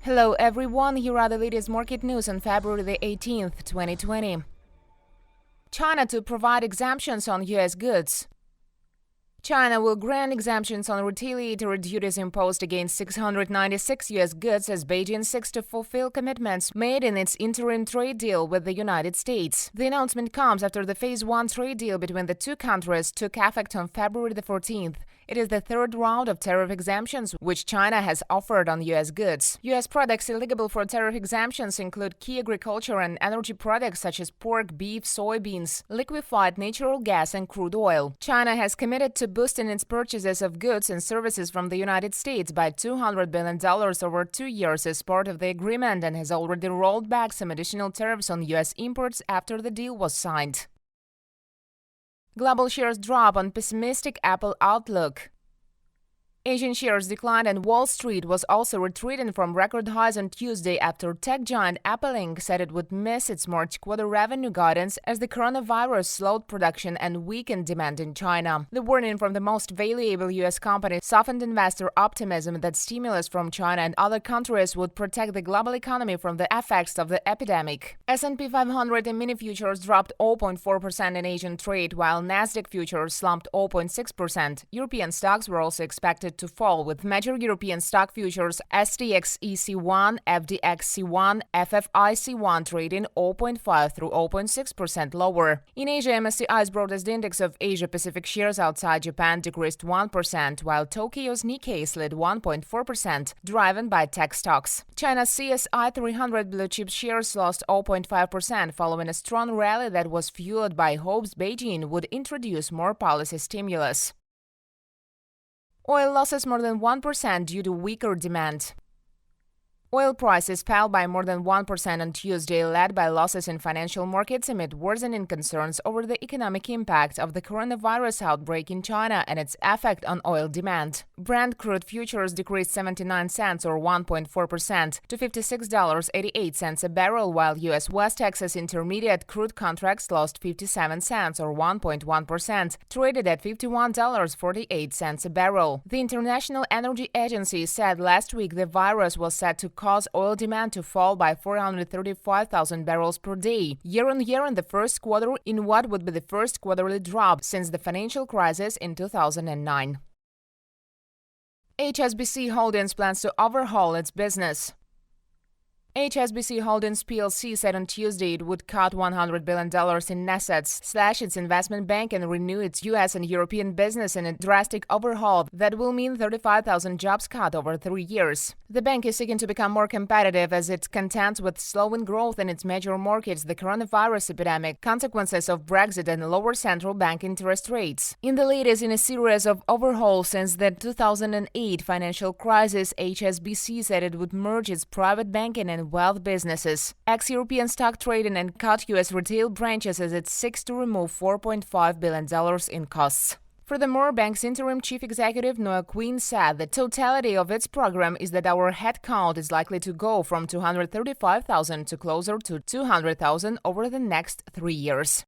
Hello everyone, here are the latest market news on February the 18th, 2020. China to provide exemptions on U.S. goods. China will grant exemptions on retaliatory duties imposed against 696 U.S. goods as Beijing seeks to fulfill commitments made in its interim trade deal with the United States. The announcement comes after the Phase 1 trade deal between the two countries took effect on February the 14th. It is the third round of tariff exemptions which China has offered on U.S. goods. U.S. products eligible for tariff exemptions include key agriculture and energy products such as pork, beef, soybeans, liquefied natural gas, and crude oil. China has committed to boosting its purchases of goods and services from the United States by $200 billion over 2 years as part of the agreement and has already rolled back some additional tariffs on U.S. imports after the deal was signed. Global shares drop on pessimistic Apple outlook. Asian shares declined and Wall Street was also retreating from record highs on Tuesday after tech giant Apple Inc. said it would miss its March quarter revenue guidance as the coronavirus slowed production and weakened demand in China. The warning from the most valuable U.S. company softened investor optimism that stimulus from China and other countries would protect the global economy from the effects of the epidemic. S&P 500 and mini futures dropped 0.4% in Asian trade, while Nasdaq futures slumped 0.6%. European stocks were also expected to fall, with major European stock futures STX EC1, FDXC1, FFIC1 trading 0.5 through 0.6% lower. In Asia, MSCI's broadest index of Asia-Pacific shares outside Japan decreased 1%, while Tokyo's Nikkei slid 1.4%, driven by tech stocks. China's CSI 300 blue-chip shares lost 0.5% following a strong rally that was fueled by hopes Beijing would introduce more policy stimulus. Oil losses more than 1% due to weaker demand. Oil prices fell by more than 1% on Tuesday, led by losses in financial markets amid worsening concerns over the economic impact of the coronavirus outbreak in China and its effect on oil demand. Brent crude futures decreased 79 cents or 1.4% to $56.88 a barrel, while U.S. West Texas Intermediate crude contracts lost 57 cents or 1.1%, traded at $51.48 a barrel. The International Energy Agency said last week the virus was set to cause oil demand to fall by 435,000 barrels per day, year-on-year in the first quarter, in what would be the first quarterly drop since the financial crisis in 2009. HSBC Holdings plans to overhaul its business. HSBC Holdings plc said on Tuesday it would cut $100 billion in assets, slash its investment bank, and renew its U.S. and European business in a drastic overhaul that will mean 35,000 jobs cut over 3 years. The bank is seeking to become more competitive as it contends with slowing growth in its major markets, the coronavirus epidemic, consequences of Brexit, and lower central bank interest rates. In the latest in a series of overhauls since the 2008 financial crisis, HSBC said it would merge its private banking and wealth businesses, ex-European stock trading, and cut U.S. retail branches as it seeks to remove $4.5 billion in costs. Furthermore, bank's interim chief executive Noah Quinn said the totality of its program is that our headcount is likely to go from 235,000 to closer to 200,000 over the next 3 years.